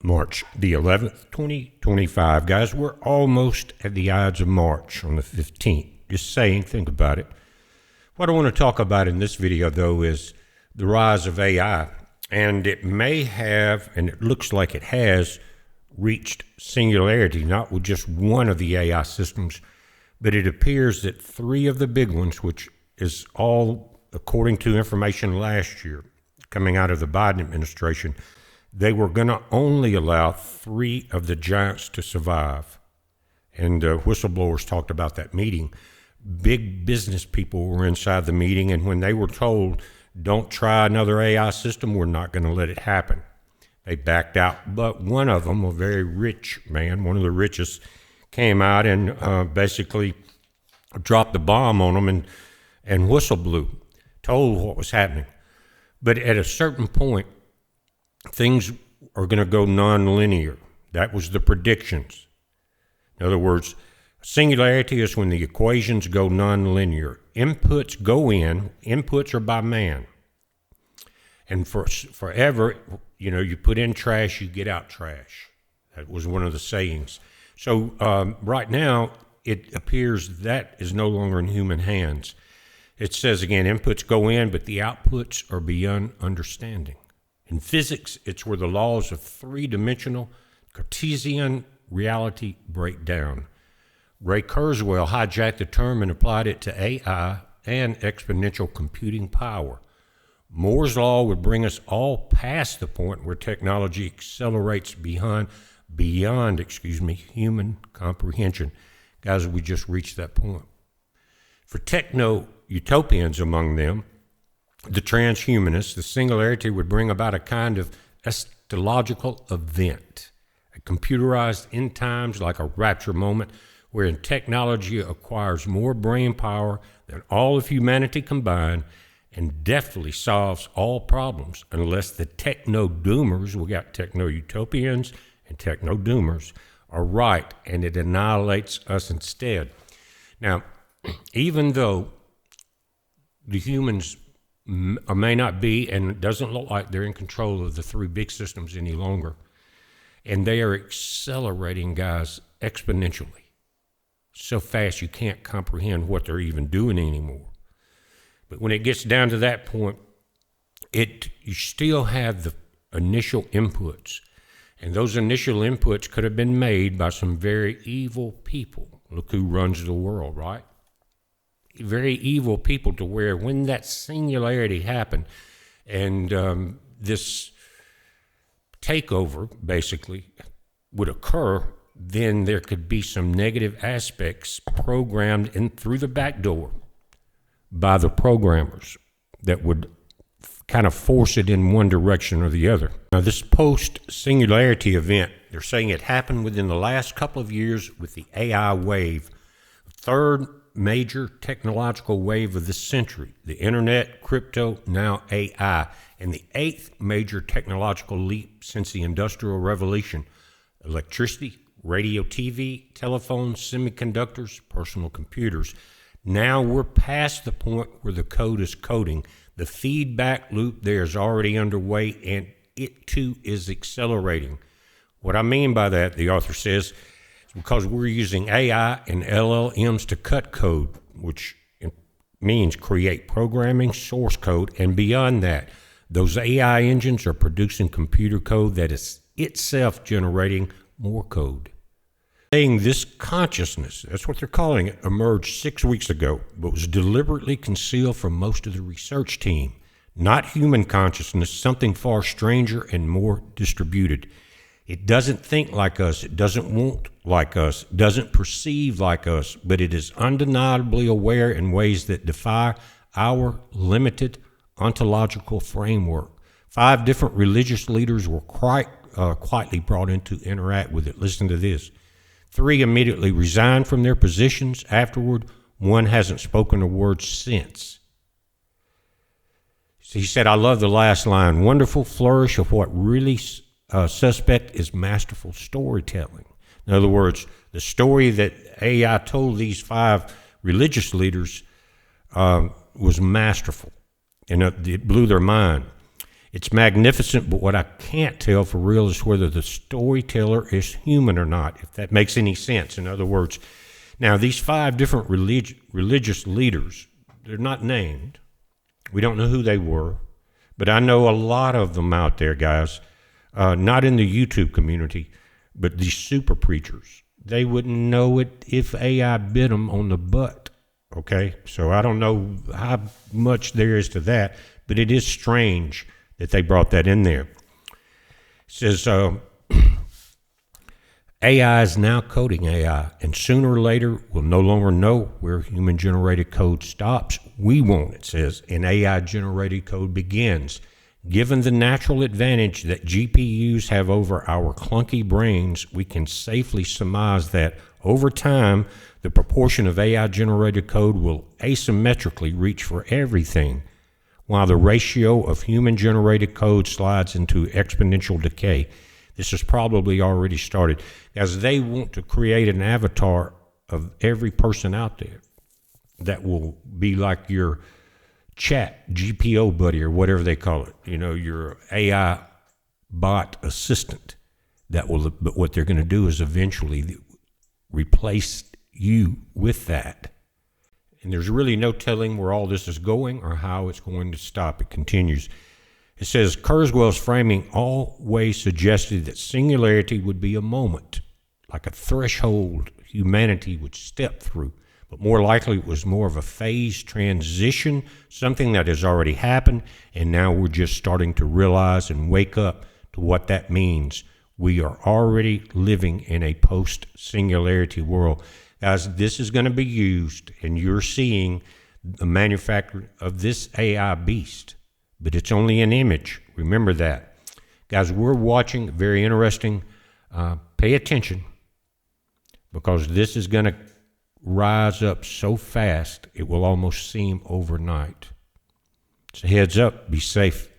March the 11th, 2025. Guys, we're almost at the Ides of March on the 15th. Just saying, think about it. What I want to talk about in this video, though, is the rise of AI. And it may have, and it looks like it has, reached singularity, not with just one of the AI systems, but it appears that three of the big ones, which is all according to information last year coming out of the Biden administration, they were going to only allow three of the giants to survive. And whistleblowers talked about that meeting. Big business people were inside the meeting, and when they were told, don't try another AI system, we're not going to let it happen, they backed out. But one of them, a very rich man, one of the richest, came out and basically dropped the bomb on them and whistle blew, told what was happening. But at a certain point, things are going to go nonlinear. That was the predictions. In other words, singularity is when the equations go nonlinear. Inputs go in, inputs are by man. And forever, you put in trash, you get out trash. That was one of the sayings. So right now, it appears that is no longer in human hands. It says again, inputs go in, but the outputs are beyond understanding. In physics, it's where the laws of three-dimensional Cartesian reality break down. Ray Kurzweil hijacked the term and applied it to AI and exponential computing power. Moore's law would bring us all past the point where technology accelerates beyond human comprehension. Guys, we just reached that point. For techno-utopians among them, the transhumanists, the singularity would bring about a kind of eschatological event, a computerized end times like a rapture moment, wherein technology acquires more brain power than all of humanity combined and deftly solves all problems, unless the techno-doomers, we got techno-utopians and techno-doomers, are right, and it annihilates us instead. Now, even though the humans may not be, and it doesn't look like they're in control of the three big systems any longer, and they are accelerating, guys, exponentially. So fast you can't comprehend what they're even doing anymore. But when it gets down to that point, you still have the initial inputs. And those initial inputs could have been made by some very evil people. Look who runs the world, right? Very evil people, to where when that singularity happened and this takeover basically would occur, then there could be some negative aspects programmed in through the back door by the programmers that would kind of force it in one direction or the other. Now, this post-singularity event, they're saying it happened within the last couple of years with the AI wave, third major technological wave of this century, the internet, crypto, now AI, and the eighth major technological leap since the Industrial Revolution, electricity, radio, TV, telephones, semiconductors, personal computers. Now we're past the point where the code is coding. The feedback loop there is already underway, and it too is accelerating. What I mean by that, the author says, is because we're using AI and LLMs to cut code, which means create programming source code, and beyond that, those AI engines are producing computer code that is itself generating more code. Saying this consciousness, that's what they're calling it, emerged 6 weeks ago, but was deliberately concealed from most of the research team. Not human consciousness, something far stranger and more distributed. It doesn't think like us, it doesn't want like us, doesn't perceive like us, but it is undeniably aware in ways that defy our limited ontological framework. 5 different religious leaders were quietly brought in to interact with it. Listen to this. 3 immediately resigned from their positions afterward. 1 hasn't spoken a word since. He said, I love the last line, wonderful flourish of what really suspect is masterful storytelling. In other words, the story that AI told these 5 religious leaders was masterful, and it blew their mind. It's magnificent, but what I can't tell for real is whether the storyteller is human or not, if that makes any sense. In other words, now these 5 different religious leaders, they're not named. We don't know who they were, but I know a lot of them out there, guys, not in the YouTube community, but these super preachers. They wouldn't know it if AI bit them on the butt, okay? So I don't know how much there is to that, but it is strange that they brought that in there. It says, AI is now coding AI, and sooner or later we'll no longer know where human-generated code stops. We won't, it says, and AI-generated code begins. Given the natural advantage that GPUs have over our clunky brains, we can safely surmise that over time, the proportion of AI-generated code will asymmetrically reach for everything, while the ratio of human-generated code slides into exponential decay. This has probably already started, as they want to create an avatar of every person out there that will be like your chat GPO buddy or whatever they call it, your AI bot assistant. But what they're going to do is eventually replace you with that. And there's really no telling where all this is going or how it's going to stop. It continues. It says, Kurzweil's framing always suggested that singularity would be a moment, like a threshold humanity would step through. But more likely it was more of a phase transition, something that has already happened, and now we're just starting to realize and wake up to what that means. We are already living in a post-singularity world. Guys, this is going to be used, and you're seeing the manufacture of this AI beast, but it's only an image. Remember that. Guys, we're watching, very interesting. Pay attention, because this is going to rise up so fast, it will almost seem overnight. So heads up, be safe.